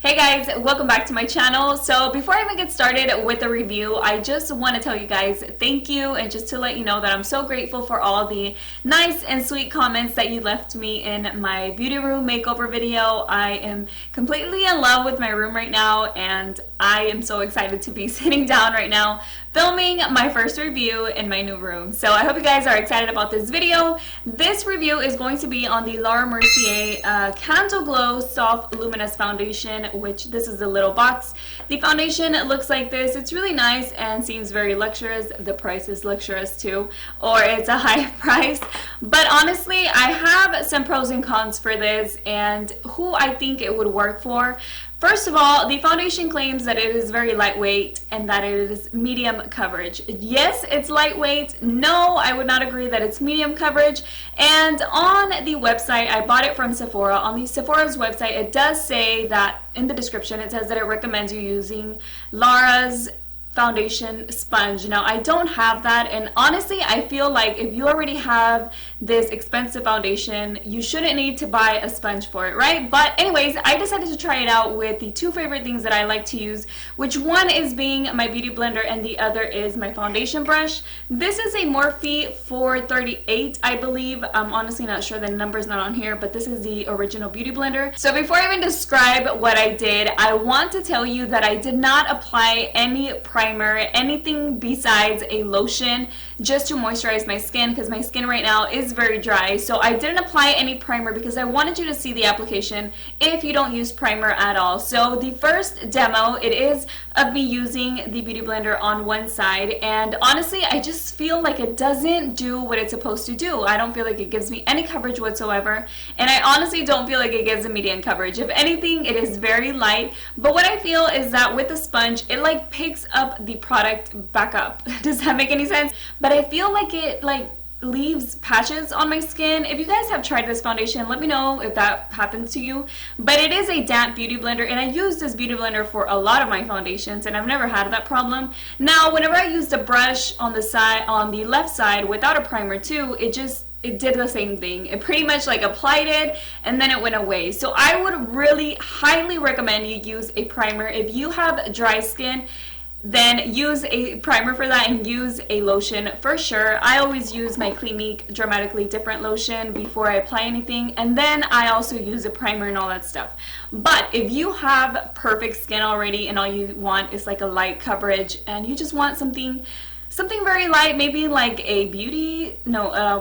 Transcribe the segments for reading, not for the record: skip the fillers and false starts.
Hey guys, welcome back to my channel. So before I even get started with the review, I just want to tell you guys thank you, and just to let you know that I'm so grateful for all the nice and sweet comments that you left me in my beauty room makeover video. I am completely in love with my room right now, and I am so excited to be sitting down right now filming my first review in my new room. So I hope you guys are excited about this video. This review is going to be on the Mercier Candleglow Soft Luminous foundation, which this is the little box. The foundation looks like this. It's really nice and seems very luxurious. The price is luxurious too, or it's a high price. But honestly, I have some pros and cons for this and who I think it would work for. First of all, the foundation claims that it is very lightweight and that it is medium coverage. Yes, it's lightweight. No, I would not agree that it's medium coverage. And on the website, I bought it from Sephora. On the Sephora's website, it does say that in the description, it says that it recommends you using Lara's foundation sponge. Now, I don't have that, and honestly, I feel like if you already have this expensive foundation, you shouldn't need to buy a sponge for it, right? But anyways, I decided to try it out with the two favorite things that I like to use, which one is being my beauty blender and the other is my foundation brush. This is a Morphe 438, I believe. I'm honestly not sure, the number's not on here, but this is the original beauty blender. So before I even describe what I did, I want to tell you that I did not apply any primer, anything besides a lotion, just to moisturize my skin, because my skin right now is very dry. So I didn't apply any primer because I wanted you to see the application if you don't use primer at all. So the first demo, it is of me using the beauty blender on one side, and honestly, I just feel like it doesn't do what it's supposed to do. I don't feel like it gives me any coverage whatsoever, and I honestly don't feel like it gives a medium coverage. If anything, it is very light. But what I feel is that with the sponge, it like picks up the product back up. Does that make any sense? But I feel like it leaves patches on my skin. If you guys have tried this foundation, let me know if that happens to you. But it is a damp beauty blender, and I use this beauty blender for a lot of my foundations, and I've never had that problem. Now, whenever I used a brush on the side, on the left side without a primer too, it did the same thing. It pretty much like applied it and then it went away. So I would really highly recommend you use a primer. If you have dry skin, then use a primer for that and use a lotion for sure. I always use my Clinique Dramatically Different lotion before I apply anything, and then I also use a primer and all that stuff. But if you have perfect skin already and all you want is like a light coverage and you just want something very light, maybe like a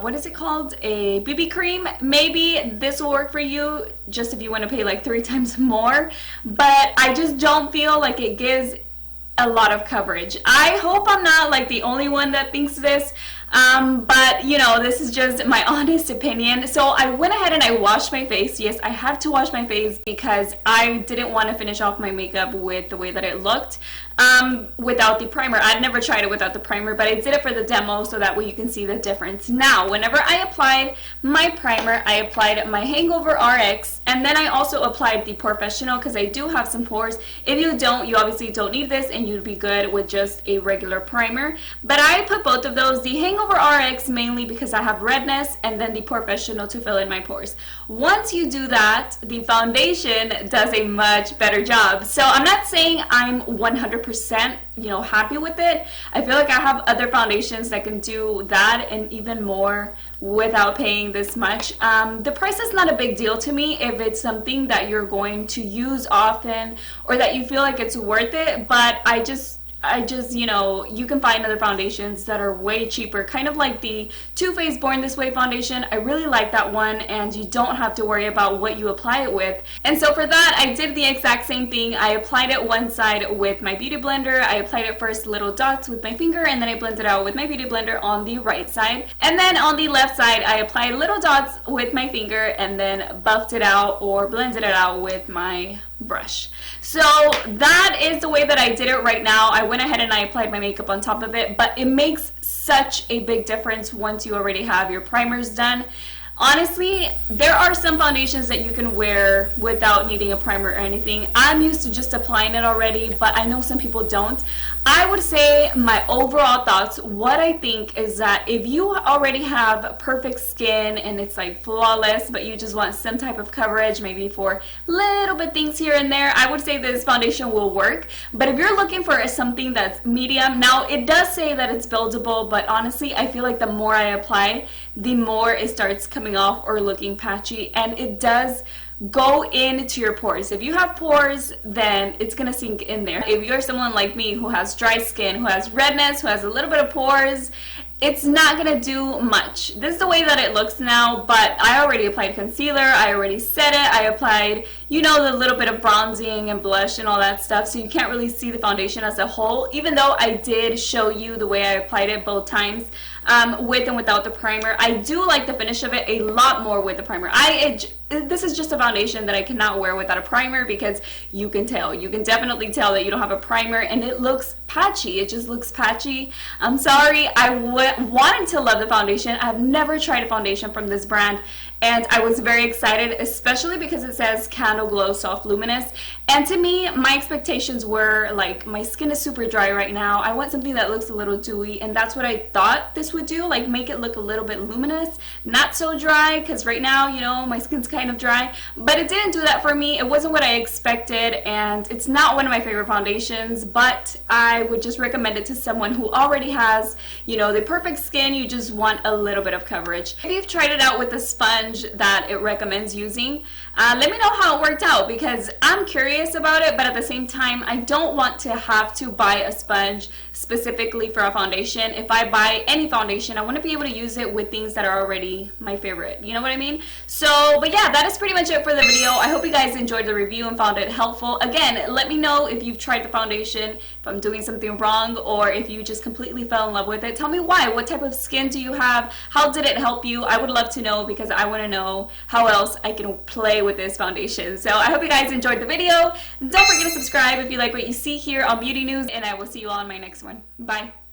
what is it called? A BB cream. Maybe this will work for you, just if you want to pay like 3 times more. But I just don't feel like it gives a lot of coverage. I hope I'm not like the only one that thinks this, but you know, this is just my honest opinion. So I went ahead and I washed my face. Yes, I had to wash my face because I didn't want to finish off my makeup with the way that it looked without the primer. I'd never tried it without the primer, but I did it for the demo so that way you can see the difference. Now, whenever I applied my primer, I applied my Hangover RX, and then I also applied the Professional because I do have some pores. If you don't, you obviously don't need this and you'd be good with just a regular primer. But I put both of those, the Hangover RX mainly because I have redness, and then the Professional to fill in my pores. Once you do that, the foundation does a much better job. So I'm not saying I'm 100% happy with it. I feel like I have other foundations that can do that and even more without paying this much. The price is not a big deal to me if it's something that you're going to use often or that you feel like it's worth it. But I just you can find other foundations that are way cheaper, kind of like the Too Faced Born This Way foundation. I really like that one, and you don't have to worry about what you apply it with. And so for that, I did the exact same thing. I applied it one side with my beauty blender. I applied it first little dots with my finger, and then I blended out with my beauty blender on the right side. And then on the left side, I applied little dots with my finger and then buffed it out or blended it out with my brush. So that is the way that I did it right now. I went ahead and I applied my makeup on top of it, but it makes such a big difference once you already have your primers done. Honestly, there are some foundations that you can wear without needing a primer or anything. I'm used to just applying it already, but I know some people don't. I would say my overall thoughts, what I think is that if you already have perfect skin and it's like flawless, but you just want some type of coverage, maybe for little bit things here and there, I would say this foundation will work. But if you're looking for something that's medium, now it does say that it's buildable, but honestly, I feel like the more I apply, the more it starts coming off or looking patchy, and it does go into your pores. If you have pores, then it's gonna sink in there. If you're someone like me who has dry skin, who has redness, who has a little bit of pores, it's not gonna do much. This is the way that it looks now, but I already applied concealer, I already set it, I applied, you know, the little bit of bronzing and blush and all that stuff, so you can't really see the foundation as a whole, even though I did show you the way I applied it both times, with and without the primer. I do like the finish of it a lot more with the primer. This is just a foundation that I cannot wear without a primer, because you can definitely tell that you don't have a primer, and it looks patchy. It just looks patchy. I'm sorry. I wanted to love the foundation. I've never tried a foundation from this brand, and I was very excited, especially because it says Candleglow Soft Luminous. And to me, my expectations were like, my skin is super dry right now. I want something that looks a little dewy, and that's what I thought this would do, like make it look a little bit luminous, not so dry, because right now, you know, my skin's kind of dry. But it didn't do that for me. It wasn't what I expected, and it's not one of my favorite foundations, but I would just recommend it to someone who already has, you know, the perfect skin. You just want a little bit of coverage. If you've tried it out with the sponge that it recommends using, let me know how it worked out, because I'm curious about it, but at the same time, I don't want to have to buy a sponge specifically for a foundation. If I buy any foundation, I want to be able to use it with things that are already my favorite. You know what I mean? So, but yeah, that is pretty much it for the video. I hope you guys enjoyed the review and found it helpful. Again, let me know if you've tried the foundation, if I'm doing something wrong, or if you just completely fell in love with it. Tell me why. What type of skin do you have? How did it help you? I would love to know, because I want to know how else I can play with this foundation. So I hope you guys enjoyed the video. Don't forget to subscribe if you like what you see here on Beauty News, and I will see you all in my next one. Bye.